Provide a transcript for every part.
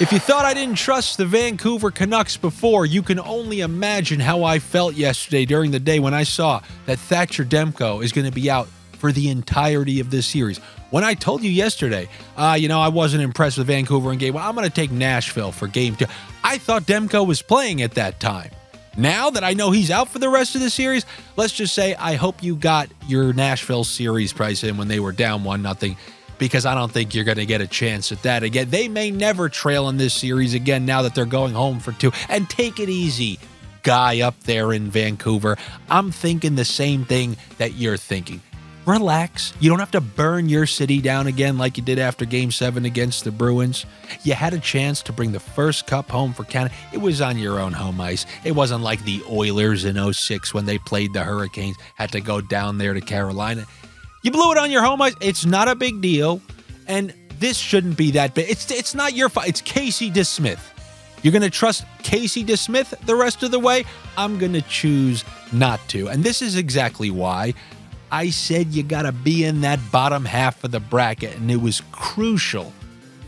If you thought I didn't trust the Vancouver Canucks before, you can only imagine how I felt yesterday during the day when I saw that Thatcher Demko is going to be out for the entirety of this series. When I told you yesterday, I wasn't impressed with Vancouver in game 1, I'm going to take Nashville for game 2. I thought Demko was playing at that time. Now that I know he's out for the rest of the series, let's just say I hope you got your Nashville series price in when they were down 1-0. Because I don't think you're going to get a chance at that again. They may never trail in this series again now that they're going home for 2. And take it easy, guy up there in Vancouver. I'm thinking the same thing that you're thinking. Relax. You don't have to burn your city down again like you did after Game 7 against the Bruins. You had a chance to bring the first cup home for Canada. It was on your own home ice. It wasn't like the Oilers in 2006 when they played the Hurricanes, had to go down there to Carolina. You blew it on your home ice. It's not a big deal, and this shouldn't be that big. It's not your fault. It's Casey DeSmith. You're going to trust Casey DeSmith the rest of the way? I'm going to choose not to, and this is exactly why I said you got to be in that bottom half of the bracket, and it was crucial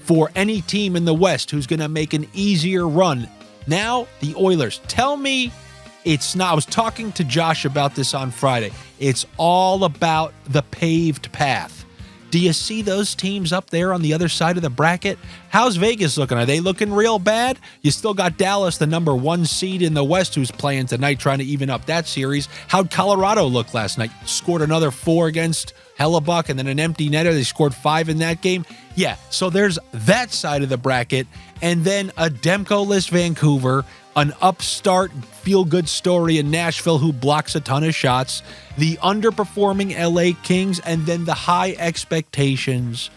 for any team in the West who's going to make an easier run. Now, the Oilers. Tell me it's not. I was talking to Josh about this on Friday. It's all about the paved path. Do you see those teams up there on the other side of the bracket? How's Vegas looking? Are they looking real bad? You still got Dallas, the number 1 seed in the West, who's playing tonight, trying to even up that series. How'd Colorado look last night? Scored another 4 against Hellebuck and then an empty netter. They scored 5 in that game. Yeah, so there's that side of the bracket. And then a Demko-less Vancouver, an upstart feel-good story in Nashville who blocks a ton of shots, the underperforming LA Kings, and then the high expectations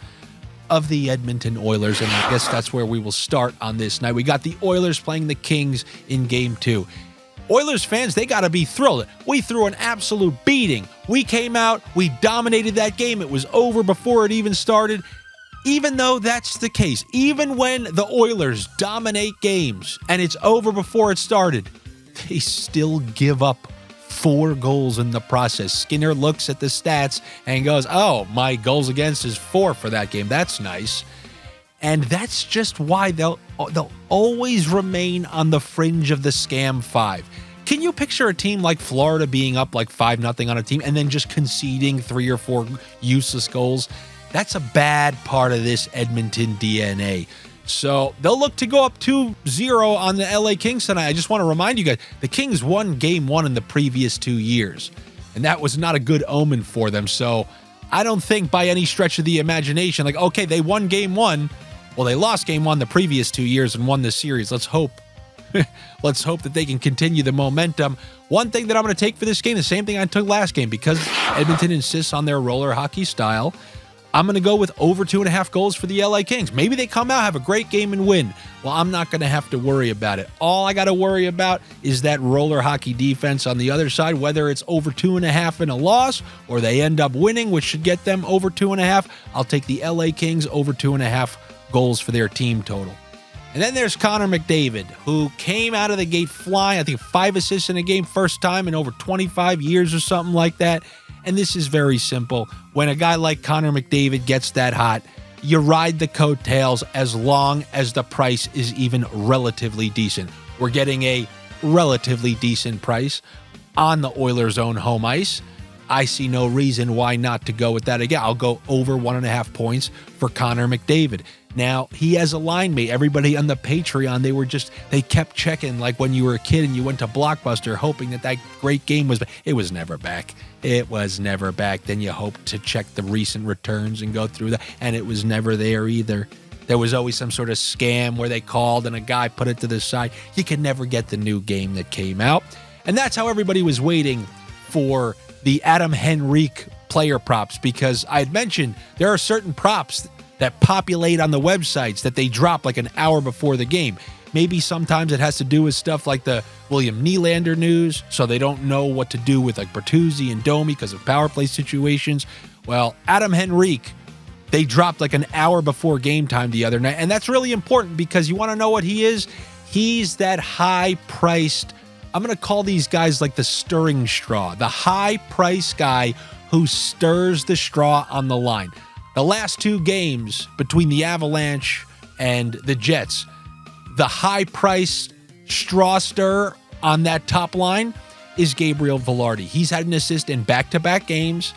of the Edmonton Oilers. And I guess that's where we will start on this night. We got the Oilers playing the Kings in Game 2. Oilers fans, they got to be thrilled. We threw an absolute beating. We came out, we dominated that game. It was over before it even started. Even though that's the case, even when the Oilers dominate games and it's over before it started, they still give up 4 goals in the process. Skinner looks at the stats and goes, oh, my goals against is 4 for that game. That's nice. And that's just why they'll always remain on the fringe of the scam 5. Can you picture a team like Florida being up like 5-0 on a team and then just conceding 3 or 4 useless goals? That's a bad part of this Edmonton DNA. So they'll look to go up 2-0 on the LA Kings tonight. I just want to remind you guys, the Kings won Game 1 in the previous 2 years, and that was not a good omen for them. So I don't think by any stretch of the imagination, like, okay, they won Game 1. Well, they lost Game 1 the previous 2 years and won this series. Let's hope. Let's hope that they can continue the momentum. One thing that I'm going to take for this game, the same thing I took last game, because Edmonton insists on their roller hockey style, I'm going to go with over 2.5 goals for the LA Kings. Maybe they come out, have a great game, and win. Well, I'm not going to have to worry about it. All I got to worry about is that roller hockey defense on the other side, whether it's over 2.5 in a loss or they end up winning, which should get them over 2.5. I'll take the LA Kings over 2.5 goals for their team total. And then there's Connor McDavid, who came out of the gate flying, I think 5 assists in a game, first time in over 25 years or something like that. And this is very simple. When a guy like Connor McDavid gets that hot, you ride the coattails as long as the price is even relatively decent. We're getting a relatively decent price on the Oilers' own home ice. I see no reason why not to go with that again. I'll go over 1.5 points for Connor McDavid. Now, he has a line mate. Everybody on the Patreon, they kept checking like when you were a kid and you went to Blockbuster hoping that great game was back. It was never back. It was never back. Then you hoped to check the recent returns and go through that, and it was never there either. There was always some sort of scam where they called and a guy put it to the side. You could never get the new game that came out. And that's how everybody was waiting for the Adam Henrique player props, because I had mentioned there are certain props that populate on the websites that they drop like an hour before the game. Maybe sometimes it has to do with stuff like the William Nylander news, so they don't know what to do with like Bertuzzi and Domi because of power play situations. Well, Adam Henrique, they dropped like an hour before game time the other night, and that's really important because you want to know what he is? He's that high-priced, I'm going to call these guys like the stirring straw, the high-priced guy who stirs the straw on the line. The last 2 games between the Avalanche and the Jets, the high-priced straw stirrer on that top line is Gabriel Velarde. He's had an assist in back-to-back games,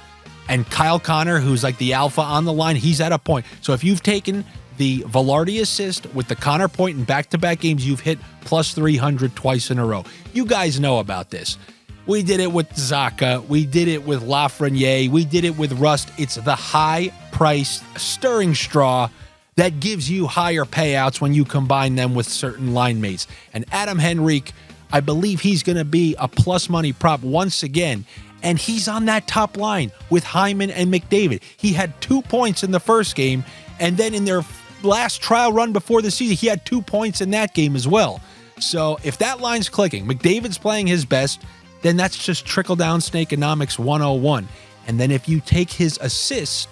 and Kyle Connor, who's like the alpha on the line, he's at a point. So if you've taken the Velarde assist with the Connor point in back-to-back games, you've hit plus 300 twice in a row. You guys know about this. We did it with Zacha. We did it with Lafreniere. We did it with Rust. It's the high-priced stirring straw that gives you higher payouts when you combine them with certain line mates. And Adam Henrique, I believe he's going to be a plus money prop once again. And he's on that top line with Hyman and McDavid. He had 2 points in the first game, and then in their last trial run before the season, he had 2 points in that game as well. So if that line's clicking, McDavid's playing his best, then that's just trickle-down Snakeonomics 101. And then if you take his assist,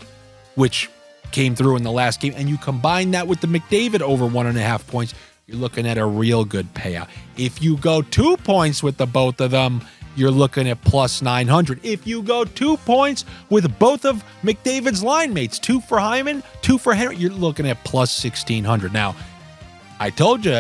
which came through in the last game, and you combine that with the McDavid over 1.5 points, you're looking at a real good payout. If you go 2 points with the both of them, you're looking at plus 900. If you go 2 points with both of McDavid's line mates, 2 for Hyman, 2 for Henry, you're looking at plus 1,600. Now, I told you,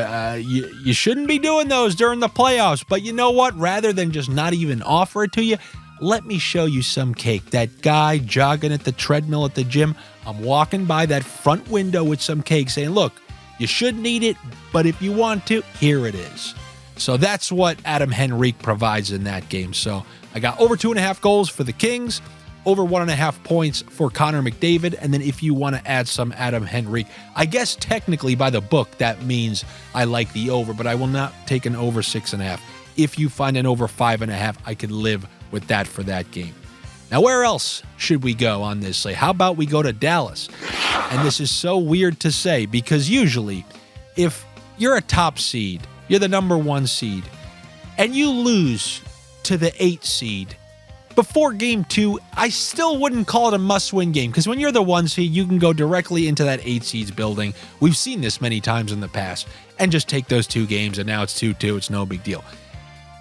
you shouldn't be doing those during the playoffs, but you know what? Rather than just not even offer it to you, let me show you some cake. That guy jogging at the treadmill at the gym, I'm walking by that front window with some cake saying, look, you shouldn't eat it, but if you want to, here it is. So that's what Adam Henrique provides in that game. So I got over 2.5 goals for the Kings, over 1.5 points for Connor McDavid, and then if you want to add some Adam Henrique, I guess technically by the book that means I like the over, but I will not take an over 6.5. If you find an over 5.5, I could live with that for that game. Now, where else should we go on this slate? How about we go to Dallas? And this is so weird to say because usually if you're a top seed, you're the number 1 seed, and you lose to the 8 seed before game 2, I still wouldn't call it a must-win game because when you're the 1 seed, you can go directly into that 8 seeds building. We've seen this many times in the past and just take those 2 games, and now it's 2-2. It's no big deal.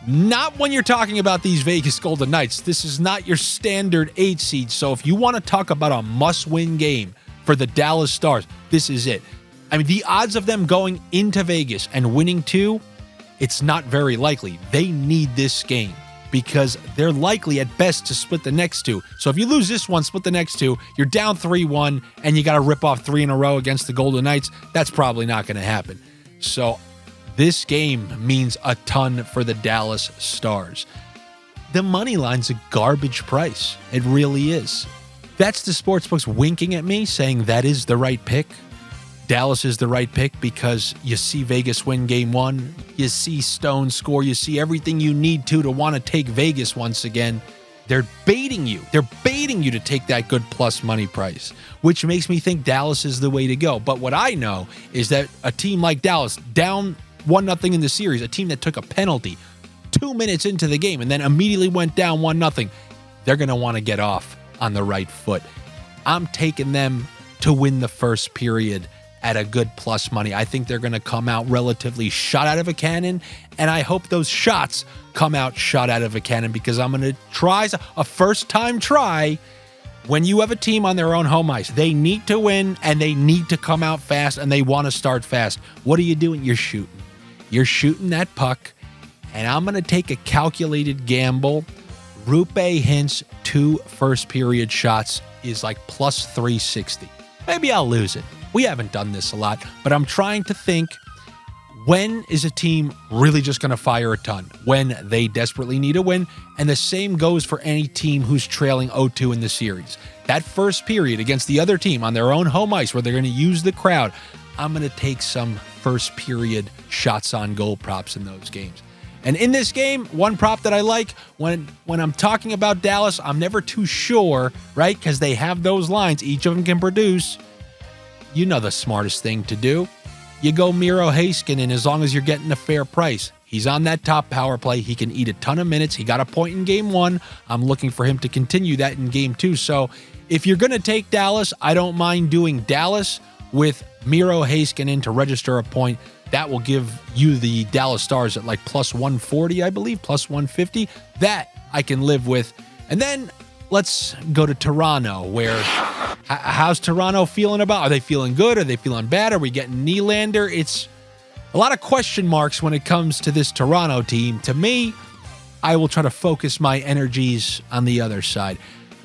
Not when you're talking about these Vegas Golden Knights. This is not your standard 8 seed. So if you want to talk about a must-win game for the Dallas Stars, this is it. I mean, the odds of them going into Vegas and winning 2, it's not very likely. They need this game because they're likely at best to split the next 2. So if you lose this one, split the next 2, you're down 3-1, and you got to rip off 3 in a row against the Golden Knights. That's probably not going to happen. So this game means a ton for the Dallas Stars. The money line's a garbage price. It really is. That's the sportsbooks winking at me, saying that is the right pick. Dallas is the right pick because you see Vegas win game 1, you see Stone score, you see everything you need to want to take Vegas once again. They're baiting you. They're baiting you to take that good plus money price, which makes me think Dallas is the way to go. But what I know is that a team like Dallas, down 1-0 in the series, a team that took a penalty 2 minutes into the game and then immediately went down 1-0, they're going to want to get off on the right foot. I'm taking them to win the first period at a good plus money. I think they're going to come out relatively shot out of a cannon, and I hope those shots come out shot out of a cannon because I'm going to try a first-time try. When you have a team on their own home ice, they need to win, and they need to come out fast, and they want to start fast. What are you doing? You're shooting. You're shooting that puck, and I'm going to take a calculated gamble. Rupe Hintz 2 first-period shots is like plus 360. Maybe I'll lose it. We haven't done this a lot, but I'm trying to think, when is a team really just going to fire a ton? When they desperately need a win, and the same goes for any team who's trailing 0-2 in the series. That first period against the other team on their own home ice where they're going to use the crowd, I'm going to take some first period shots on goal props in those games. And in this game, one prop that I like, when I'm talking about Dallas, I'm never too sure, right? Because they have those lines. Each of them can produce. You know the smartest thing to do. You go Miro Heiskanen as long as you're getting a fair price. He's on that top power play. He can eat a ton of minutes. He got a point in game 1. I'm looking for him to continue that in game 2. So if you're going to take Dallas, I don't mind doing Dallas with Miro Heiskanen to register a point. That will give you the Dallas Stars at like plus 140, I believe, plus 150. That I can live with. And then let's go to Toronto, where how's Toronto feeling about? Are they feeling good? Are they feeling bad? Are we getting Nylander? A lot of question marks when it comes to this Toronto team. To me, I will try to focus my energies on the other side.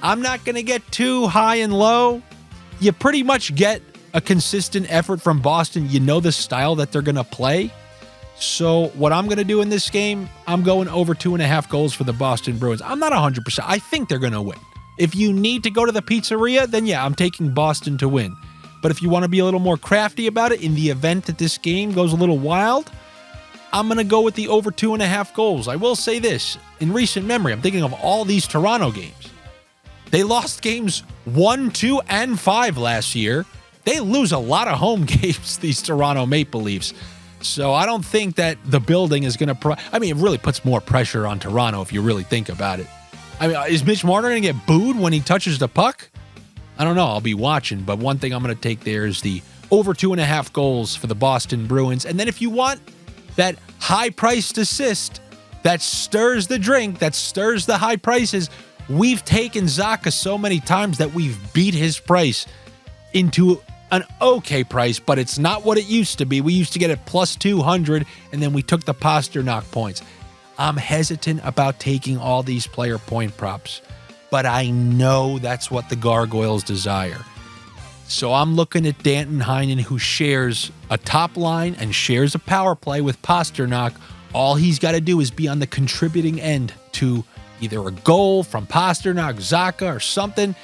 I'm not going to get too high and low. You pretty much get a consistent effort from Boston. You know the style that they're going to play. So what I'm going to do in this game, I'm going over 2.5 goals for the Boston Bruins. I'm not 100%. I think they're going to win. If you need to go to the pizzeria, then yeah, I'm taking Boston to win. But if you want to be a little more crafty about it, in the event that this game goes a little wild, I'm going to go with the over 2.5 goals. I will say this. In recent memory, I'm thinking of all these Toronto games. They lost games 1, 2, and 5 last year. They lose a lot of home games, these Toronto Maple Leafs. So I don't think that the building is going to... it really puts more pressure on Toronto if you really think about it. I mean, is Mitch Marner going to get booed when he touches the puck? I don't know. I'll be watching. But one thing I'm going to take there is the over 2.5 goals for the Boston Bruins. And then if you want that high-priced assist that stirs the drink, that stirs the high prices, we've taken Zacha so many times that we've beat his price into an okay price, but it's not what it used to be. We used to get it plus 200, and then we took the Pasternak points. I'm hesitant about taking all these player point props, but I know that's what the Gargoyles desire. So I'm looking at Danton Heinen, who shares a top line and shares a power play with Pasternak. All he's got to do is be on the contributing end to either a goal from Pasternak, Zacha, or something.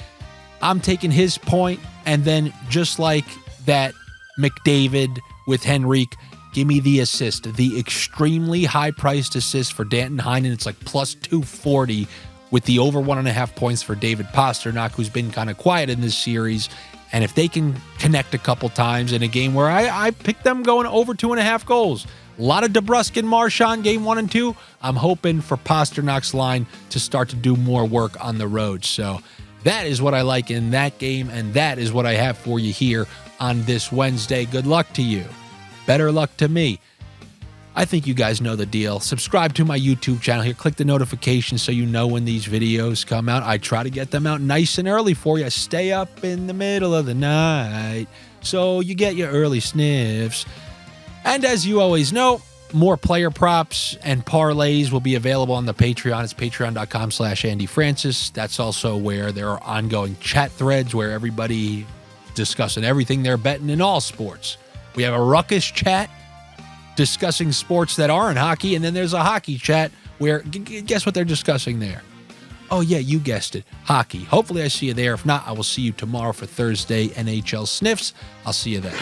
I'm taking his point, and then just like that McDavid with Henrique, give me the assist, the extremely high-priced assist for Danton Heinen. It's like plus 240 with the over 1.5 points for David Pasternak, who's been kind of quiet in this series. And if they can connect a couple times in a game where I picked them going over 2.5 goals, a lot of DeBrusk and Marchand game 1 and 2, I'm hoping for Pasternak's line to start to do more work on the road. So that is what I like in that game, and that is what I have for you here on this Wednesday. Good luck to you. Better luck to me. I think you guys know the deal. Subscribe to my YouTube channel here. Click the notifications so you know when these videos come out. I try to get them out nice and early for you. Stay up in the middle of the night so you get your early sniffs. And as you always know, more player props and parlays will be available on the Patreon. It's patreon.com/Andy Francess. That's also where there are ongoing chat threads where everybody discussing everything they're betting in all sports. We have a ruckus chat discussing sports that aren't hockey, and then there's a hockey chat where, guess what they're discussing there? Oh, yeah, you guessed it, hockey. Hopefully I see you there. If not, I will see you tomorrow for Thursday NHL Sniffs. I'll see you then.